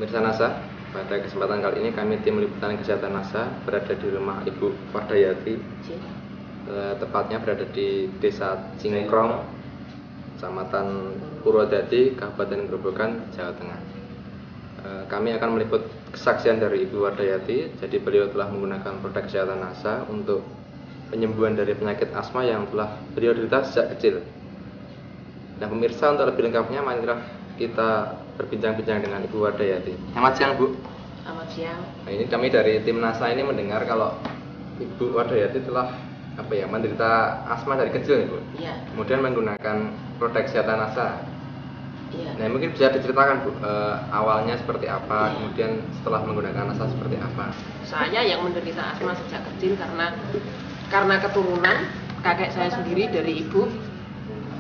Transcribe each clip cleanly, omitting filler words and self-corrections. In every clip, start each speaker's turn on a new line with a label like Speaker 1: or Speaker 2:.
Speaker 1: Pemirsa NASA, pada kesempatan kali ini kami tim liputan kesehatan NASA berada di rumah Ibu Wardayati, tepatnya berada di Desa Cingkrong, Kecamatan Purwodadi, Kabupaten Grobogan, Jawa Tengah. Kami akan meliput kesaksian dari Ibu Wardayati. Jadi beliau telah menggunakan produk kesehatan NASA untuk penyembuhan dari penyakit asma yang telah beliau derita sejak kecil. Nah pemirsa, untuk lebih lengkapnya marilah kita berbincang-bincang dengan Ibu Wardayati. Selamat siang Bu.
Speaker 2: Selamat siang.
Speaker 1: Nah, ini kami dari tim NASA ini mendengar kalau Ibu Wardayati telah menderita asma dari kecil nih Bu.
Speaker 2: Iya.
Speaker 1: Kemudian menggunakan produk kesehatan NASA.
Speaker 2: Iya.
Speaker 1: Nah mungkin bisa diceritakan Bu, awalnya seperti apa,
Speaker 2: Iya.
Speaker 1: kemudian setelah menggunakan NASA seperti apa.
Speaker 2: Saya yang menderita asma sejak kecil karena keturunan kakek saya sendiri dari ibu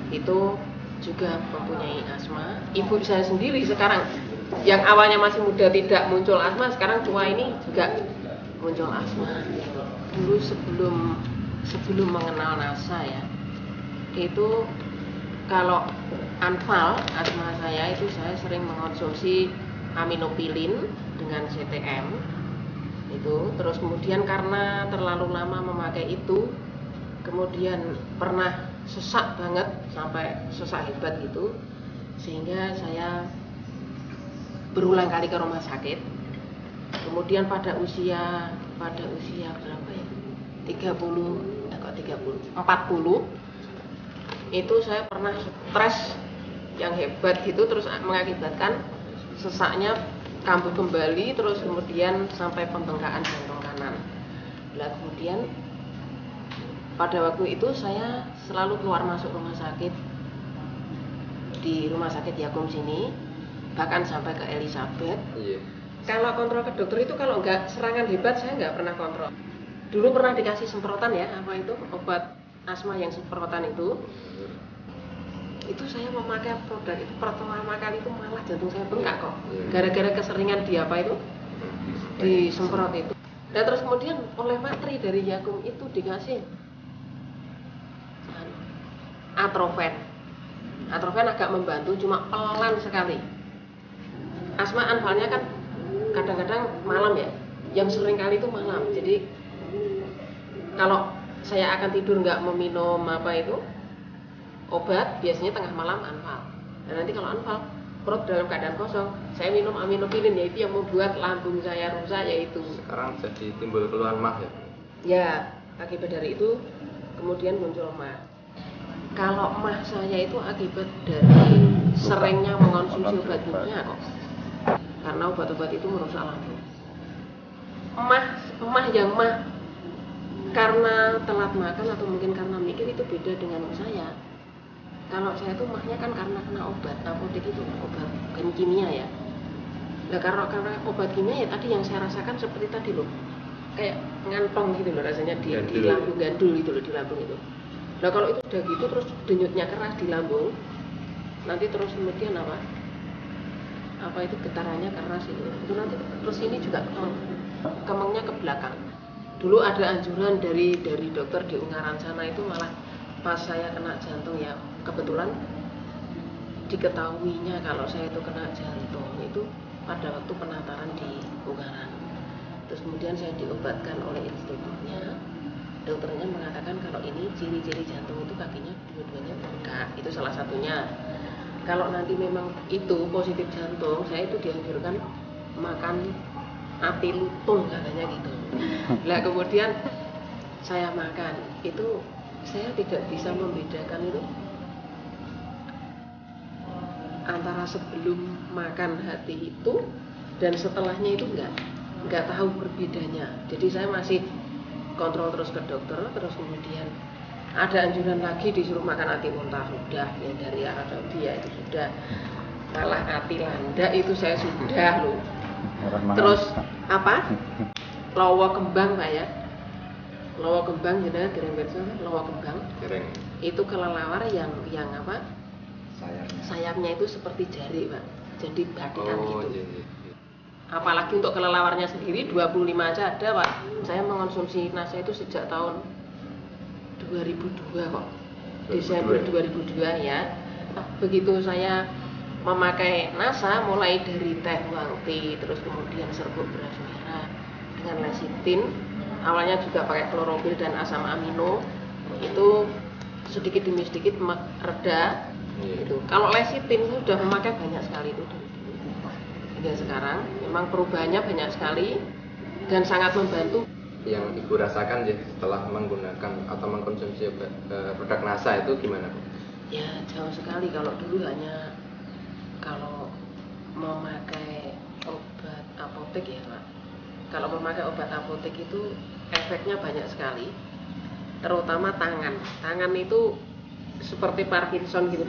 Speaker 2: itu juga mempunyai asma. Ibu saya sendiri sekarang yang awalnya masih muda tidak muncul asma, sekarang tua ini juga muncul asma. Dulu sebelum mengenal NASA ya, itu kalau anfal asma saya itu saya sering mengonsumsi aminopilin dengan CTM itu. Terus kemudian karena terlalu lama memakai itu, kemudian pernah sesak banget sampai sesak hebat gitu, sehingga saya berulang kali ke rumah sakit. Kemudian pada usia berapa ya? 40 itu saya pernah stres yang hebat gitu, terus mengakibatkan sesaknya kambuh kembali, terus kemudian sampai pembengkakan jantung kanan. Nah kemudian pada waktu itu saya selalu keluar masuk rumah sakit, di rumah sakit Yakum sini, bahkan sampai ke Elizabeth.
Speaker 1: Iya.
Speaker 2: Kalau kontrol ke dokter itu kalau nggak serangan hebat saya nggak pernah kontrol. Dulu pernah dikasih semprotan ya, apa itu obat asma yang semprotan itu saya memakai produk itu pertama kali itu malah jantung saya bengkak kok, gara-gara keseringan di disemprot itu. Dan terus kemudian oleh matri dari Yakum itu dikasih Atrofen agak membantu, cuma pelan sekali. Asma anfalnya kan kadang-kadang malam ya, yang sering kali itu malam. Jadi kalau saya akan tidur nggak meminum obat, biasanya tengah malam anfal. Dan nanti kalau anfal, perut dalam keadaan kosong, saya minum aminopilin, yaitu yang membuat lambung saya rusak, yaitu.
Speaker 1: Sekarang jadi timbul keluhan mah ya?
Speaker 2: Ya, akibat dari itu kemudian muncul mah. Kalau mah saya itu akibat dari seringnya mengonsumsi obat kimia kok. Karena obat-obat itu merusak lambung. Mah karena telat makan atau mungkin karena mikir, itu beda dengan saya. Kalau saya tuh mahnya kan karena kena obat narkotik itu, obat kimia ya. Nah karena obat kimia ya tadi yang saya rasakan seperti tadi loh, kayak ngantong gitu loh rasanya di lambung, gandul gitu loh di lambung itu. Nah kalau itu udah gitu terus denyutnya keras di lambung, nanti terus kemudian apa itu getarannya keras itu nanti terus ini juga kemengnya ke belakang. Dulu ada anjuran dari dokter di Ungaran sana itu, malah pas saya kena jantung ya, kebetulan diketahuinya kalau saya itu kena jantung itu pada waktu penataran di Ungaran. Terus kemudian saya diobatkan oleh institutnya. Dokternya mengatakan kalau ini ciri-ciri jantung itu kakinya dua-duanya bengkak, itu salah satunya. Kalau nanti memang itu positif jantung, saya itu dianjurkan makan ati lutung katanya gitu. Nah kemudian saya makan, itu saya tidak bisa membedakan itu antara sebelum makan hati itu dan setelahnya itu nggak tahu berbedanya. Jadi saya masih kontrol terus ke dokter, terus kemudian ada anjuran lagi disuruh makan ati unta, sudah ya, dari Arab Saudi ya, itu sudah. Malah ati landa itu saya sudah loh. Terus lowo kembang Pak ya, lowo kembang jenengan dereng pirsa, lowo kembang itu kelelawar yang sayapnya itu seperti jari Pak, jadi batikan gitu.
Speaker 1: Iya.
Speaker 2: Apalagi untuk kelelawarnya sendiri 25 aja ada Pak. Saya mengonsumsi NASA itu sejak tahun 2002 kok, Desember 2002 ya. Begitu saya memakai NASA mulai dari teh wangti, terus kemudian serbuk beras merah dengan lecitin, awalnya juga pakai klorofil dan asam amino, itu sedikit demi sedikit reda. Gitu. Kalau lecitin sudah memakai banyak sekali itu dari dulu hingga sekarang, memang perubahannya banyak sekali dan sangat membantu.
Speaker 1: Yang Ibu rasakan ya setelah menggunakan atau mengkonsumsi produk NASA itu gimana, Bu?
Speaker 2: Ya jauh sekali. Kalau dulu hanya kalau memakai obat apotek ya Pak, kalau memakai obat apotek itu efeknya banyak sekali, terutama tangan itu seperti Parkinson gitu,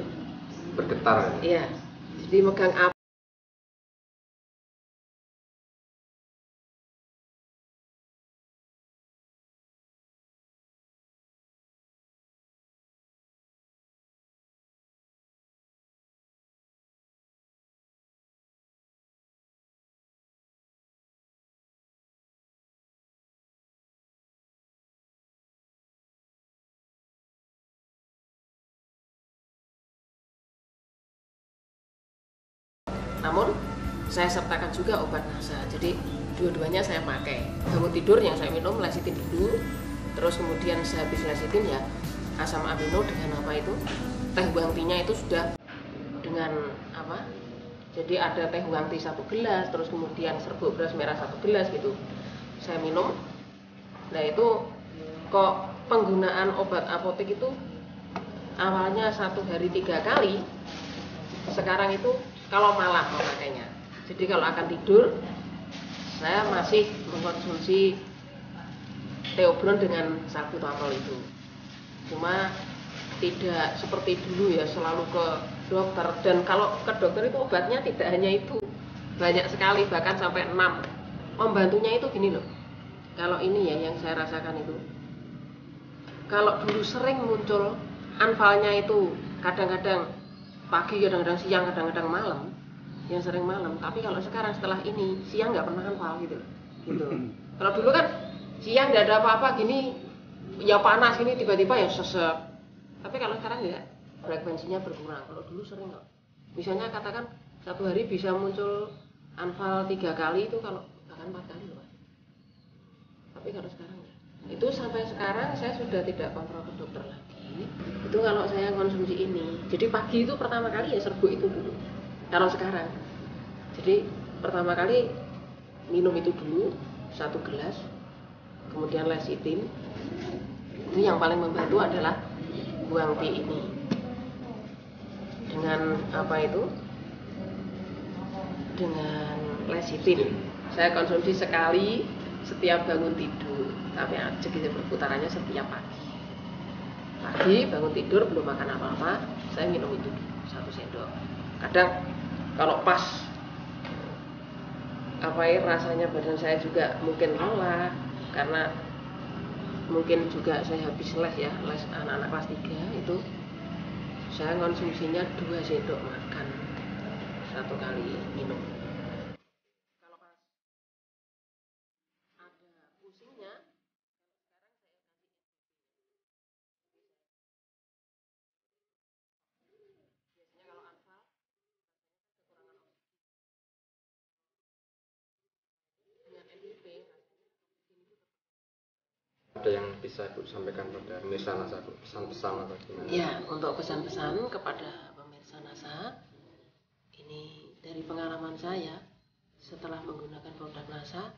Speaker 1: Bergetar
Speaker 2: iya, jadi megang apa. Namun saya sertakan juga obat NASA, jadi dua-duanya saya pakai. Bangun tidur yang saya minum lecitin dulu, terus kemudian sehabis lecitin ya asam amino dengan apa itu, teh wangtinya itu sudah dengan apa, jadi ada teh wangti 1 gelas, terus kemudian serbuk beras merah 1 gelas gitu saya minum. Nah itu kok penggunaan obat apotek itu awalnya 1 hari 3 kali, sekarang itu kalau malam memakainya. Jadi kalau akan tidur saya masih mengkonsumsi Theobron dengan salbutamol itu. Cuma tidak seperti dulu ya selalu ke dokter, dan kalau ke dokter itu obatnya tidak hanya itu, banyak sekali, bahkan sampai 6. Membantunya itu gini loh, kalau ini ya yang saya rasakan itu, kalau dulu sering muncul anfalnya itu kadang-kadang pagi, kadang-kadang siang, kadang-kadang malam, yang sering malam. Tapi kalau sekarang setelah ini siang nggak pernah anfal gitu. Kalau dulu kan siang nggak ada apa-apa gini, ya panas gini tiba-tiba ya sesek. Tapi kalau sekarang ya frekuensinya berkurang. Kalau dulu sering kok. Misalnya katakan 1 hari bisa muncul anfal 3 kali, itu kalau bahkan 4 kali loh. Tapi kalau sekarang ya, itu sampai sekarang saya sudah tidak kontrol ke dokter lagi. Itu kalau saya konsumsi ini, jadi pagi itu pertama kali ya serbuk itu dulu. Kalau sekarang, jadi pertama kali minum itu dulu 1 gelas, kemudian lecitin. Itu yang paling membantu adalah wangti ini dengan apa itu, dengan lecitin. Saya konsumsi sekali setiap bangun tidur, tapi jadi perputarannya setiap pagi bangun tidur belum makan apa-apa, saya minum itu 1 sendok. Kadang kalau pas apa ya, rasanya badan saya juga mungkin lelah karena mungkin juga saya habis les ya, les anak-anak kelas 3 itu saya konsumsinya 2 sendok makan 1 kali minum. Kalau pas ada pusingnya, biasanya kalau anfal kekurangan oksigen dengan NIP.
Speaker 1: Ada yang bisa Ibu sampaikan pada pemirsa NASA, pesan-pesan atau gimana?
Speaker 2: Ya, untuk pesan-pesan kepada pemirsa NASA, ini dari pengalaman saya setelah menggunakan produk NASA,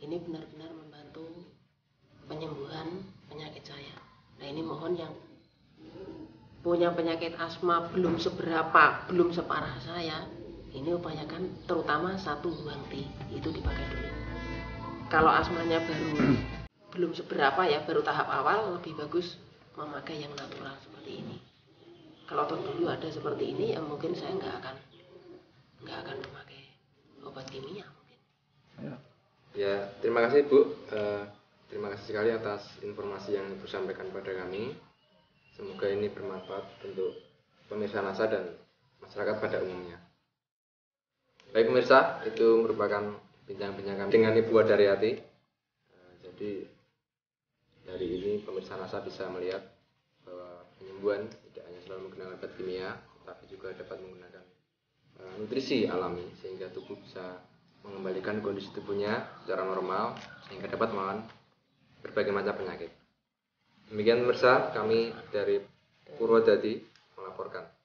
Speaker 2: ini benar-benar membantu penyembuhan penyakit saya. Nah ini mohon yang punya penyakit asma belum seberapa, belum separah saya, ini upayakan terutama 1 wangti itu dipakai dulu. Kalau asmanya baru belum seberapa ya, baru tahap awal, lebih bagus memakai yang natural seperti ini. Kalau dulu ada seperti ini ya mungkin saya nggak akan memakai obat kimia mungkin.
Speaker 1: Ya, terima kasih Bu. Terima kasih sekali atas informasi yang Ibu sampaikan pada kami. Semoga ini bermanfaat untuk pemirsa NASA dan masyarakat pada umumnya. Baik pemirsa, itu merupakan bincang-bincang kami dengan Ibu Wadariati. Jadi dari ini pemirsa NASA bisa melihat bahwa penyembuhan tidak hanya selalu menggunakan obat kimia, tapi juga dapat menggunakan nutrisi alami sehingga tubuh bisa mengembalikan kondisi tubuhnya secara normal sehingga dapat melawan berbagai macam penyakit. Demikian pemirsa, kami dari Purwodadi melaporkan.